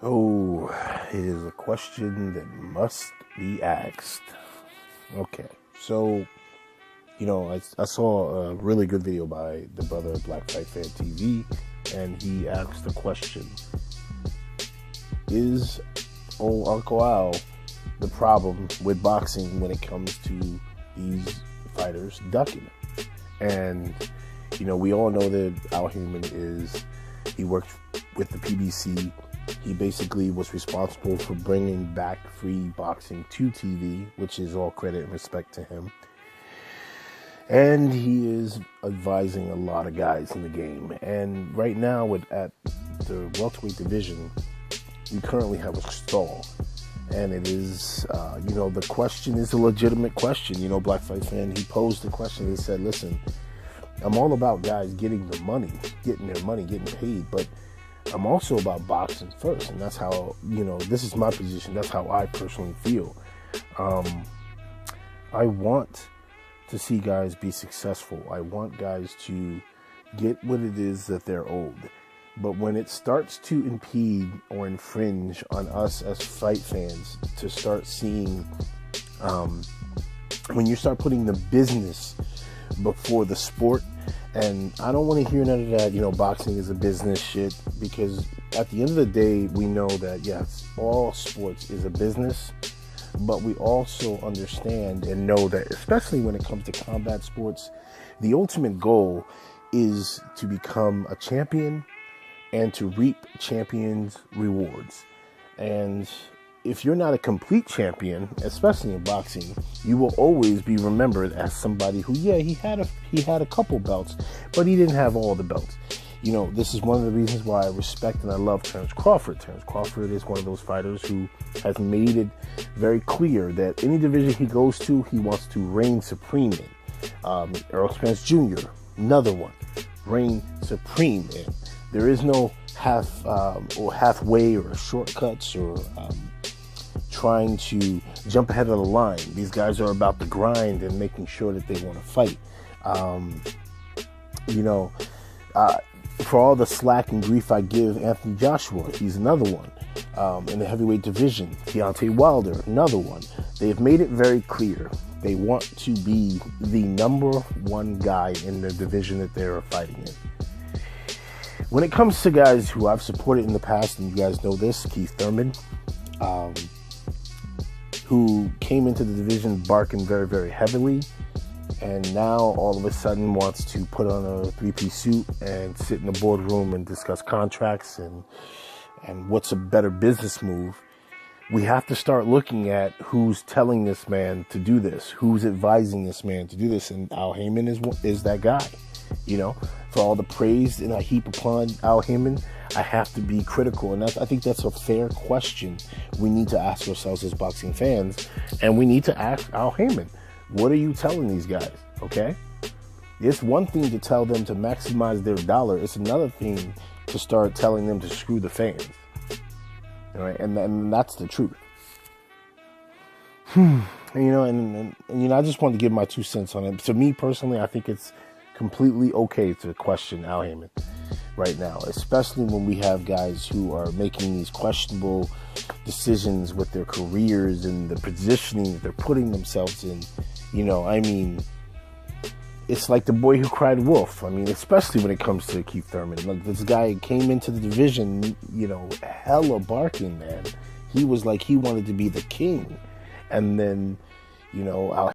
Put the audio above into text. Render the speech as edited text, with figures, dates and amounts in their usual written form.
Oh, it is a question that must be asked. Okay, so, I saw a really good video by the brother Black Fight Fan TV, and he asked the question, is old Uncle Al the problem with boxing when it comes to these fighters ducking? And, we all know that Al Haymon he worked with the PBC. He basically was responsible for bringing back free boxing to TV, which is all credit and respect to him. And he is advising a lot of guys in the game. And right now, at the welterweight division, we currently have a stall. And it is, the question is a legitimate question. Black Fight Fan, he posed the question. He said, listen, I'm all about guys getting their money, getting paid, but I'm also about boxing first. And that's how, this is my position. That's how I personally feel. I want to see guys be successful. I want guys to get what it is that they're owed. But when it starts to impede or infringe on us as fight fans to start seeing, when you start putting the business before the sport, and I don't want to hear none of that, boxing is a business shit, because at the end of the day, we know that, yes, all sports is a business, but we also understand and know that, especially when it comes to combat sports, the ultimate goal is to become a champion and to reap champions' rewards. And if you're not a complete champion, especially in boxing, you will always be remembered as somebody who, he had a couple belts, but he didn't have all the belts. This is one of the reasons why I respect and I love Terence Crawford. Terence Crawford is one of those fighters who has made it very clear that any division he goes to, he wants to reign supreme in. Errol Spence Jr., another one, reign supreme in. There is no halfway or shortcuts or trying to jump ahead of the line. These guys are about the grind and making sure that they want to fight. For all the slack and grief I give Anthony Joshua, he's another one. In the heavyweight division, Deontay Wilder, another one. They've made it very clear they want to be the number one guy in the division that they're fighting in. When it comes to guys who I've supported in the past, and you guys know this, Keith Thurman, who came into the division barking very, very heavily, and now all of a sudden wants to put on a three-piece suit and sit in the boardroom and discuss contracts and what's a better business move. We have to start looking at who's telling this man to do this, who's advising this man to do this, and Al Haymon is that guy. For all the praise that I heap upon Al Haymon, I have to be critical, and I think that's a fair question we need to ask ourselves as boxing fans, and we need to ask Al Haymon, what are you telling these guys, okay? It's one thing to tell them to maximize their dollar. It's another thing to start telling them to screw the fans, all right? And that's the truth. And I just want to give my 2 cents on it. To me personally, I think it's completely okay to question Al Haymon right now, especially when we have guys who are making these questionable decisions with their careers and the positioning that they're putting themselves in. It's like the boy who cried wolf. Especially when it comes to Keith Thurman. Like, this guy came into the division, hella barking, man. He was like he wanted to be the king. And then, Al